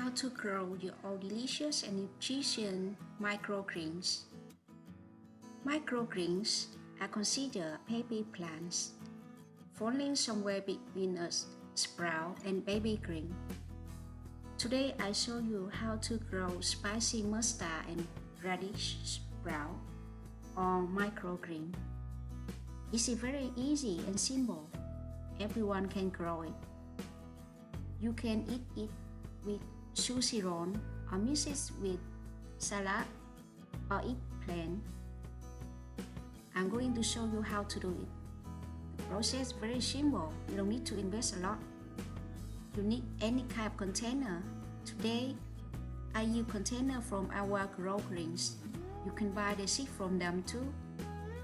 How to grow your own delicious and nutritious microgreens. Microgreens are considered baby plants, falling somewhere between a sprout and baby green. Today I show you how to grow spicy mustard and radish sprout or microgreen. It's very easy and simple. Everyone can grow it. You can eat it with sushi roll or mix it with salad or eat plain. I'm going to show you how to do it. The process is very simple. You don't need to invest a lot. You need any kind of container. Today, I use container from Aqua Grow Greens. You can buy the seed from them too,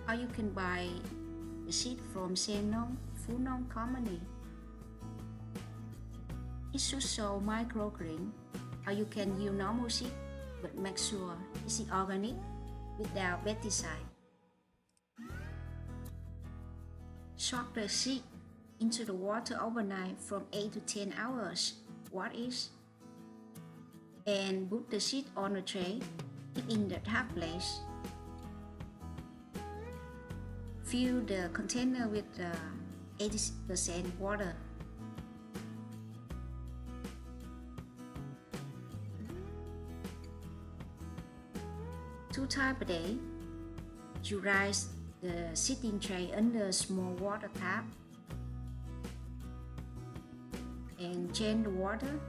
or you can buy the seed from Sen Nong, Phu Nong company. It should show microgreen, or you can use normal seed, but make sure it's organic without pesticide. Soak the seed into the water overnight from 8 to 10 hours, and put the seed on a tray, it in the dark place. Fill the container with 80% water. Two times a day, you rise the seeding tray under a small water tap and change the water.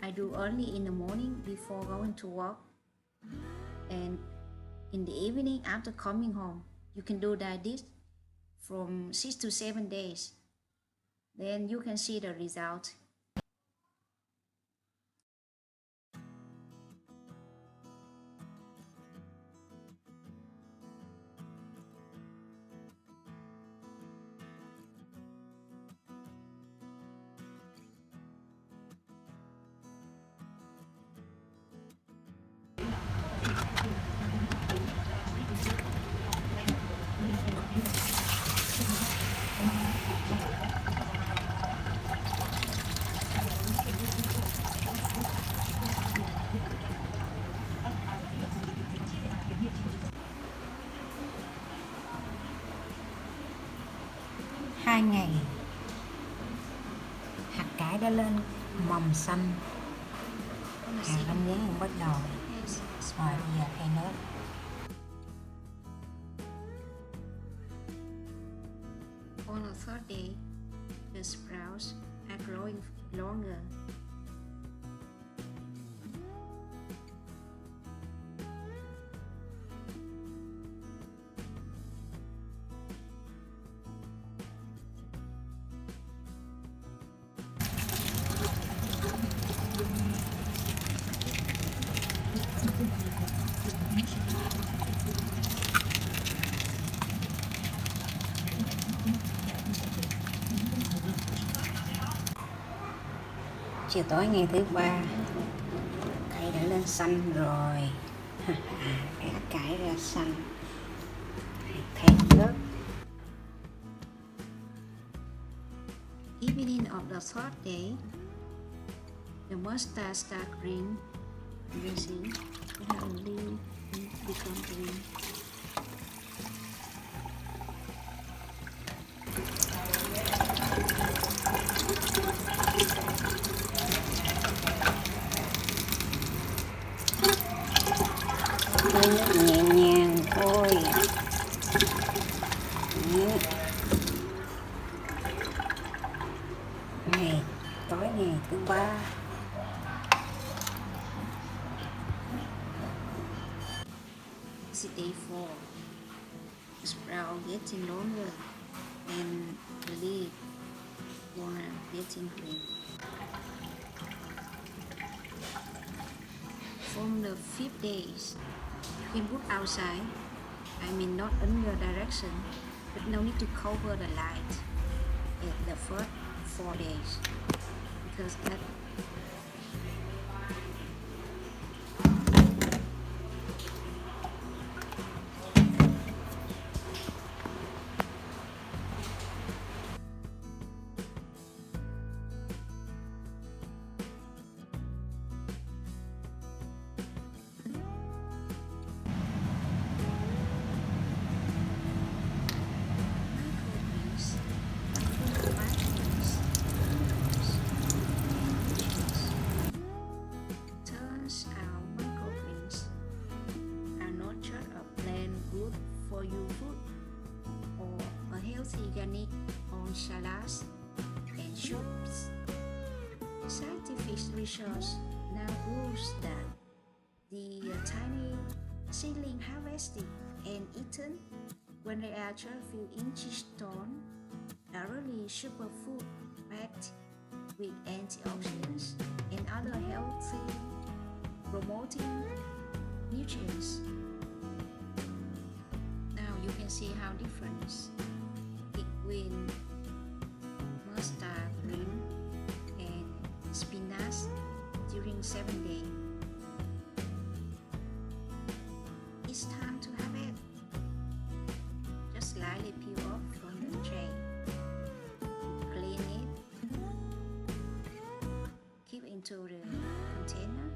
I do only in the morning before going to work, and in the evening after coming home. You can do like this from 6 to 7 days. Then you can see the result. Hai ngày, hạt cải đã lên mầm xanh, hạt anh dán bắt đầu. Rồi bây giờ thay nước. On the third day, the sprouts are growing longer. Chiều tối ngày thứ ba, cây đã lên xanh rồi. Cái hạt cải ra xanh. Thay nước. Evening of the third day, the mustard start green. You can see it has a leaf become green. Hơi nước nhẹ nhàng thôi. Ngày tối ngày thứ ba. It's day 4. The sprout getting longer and the leaf getting green. From the 5th days, you can put outside. I mean not in your direction, but no need to cover the light at the first 4 days because that organic on salads and soups. Scientific research now proves that the tiny seedling harvested and eaten when they are 12 few inches tall are really superfood packed with antioxidants and other healthy promoting nutrients. Now you can see how different between mustard green and spinach during 7 days. It's time to have it. Just slightly peel off from the tray. Clean it. Keep into the container.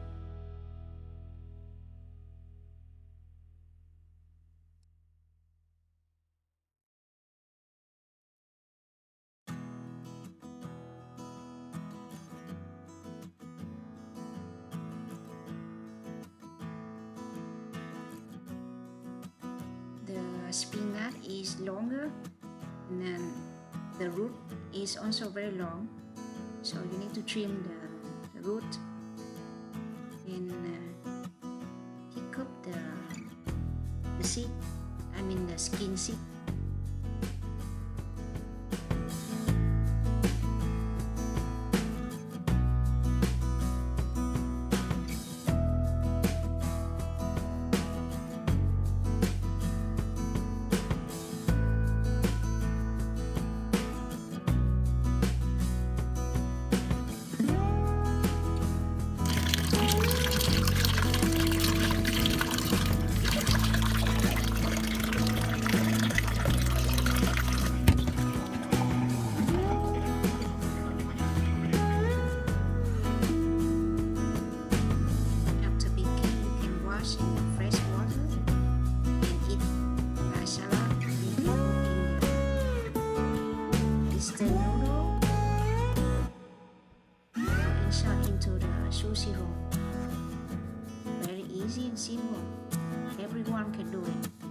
The spinach is longer and then the root is also very long, so you need to trim the root and pick up the seed, the skin seed. Into the sushi roll. Very easy and simple. Everyone can do it.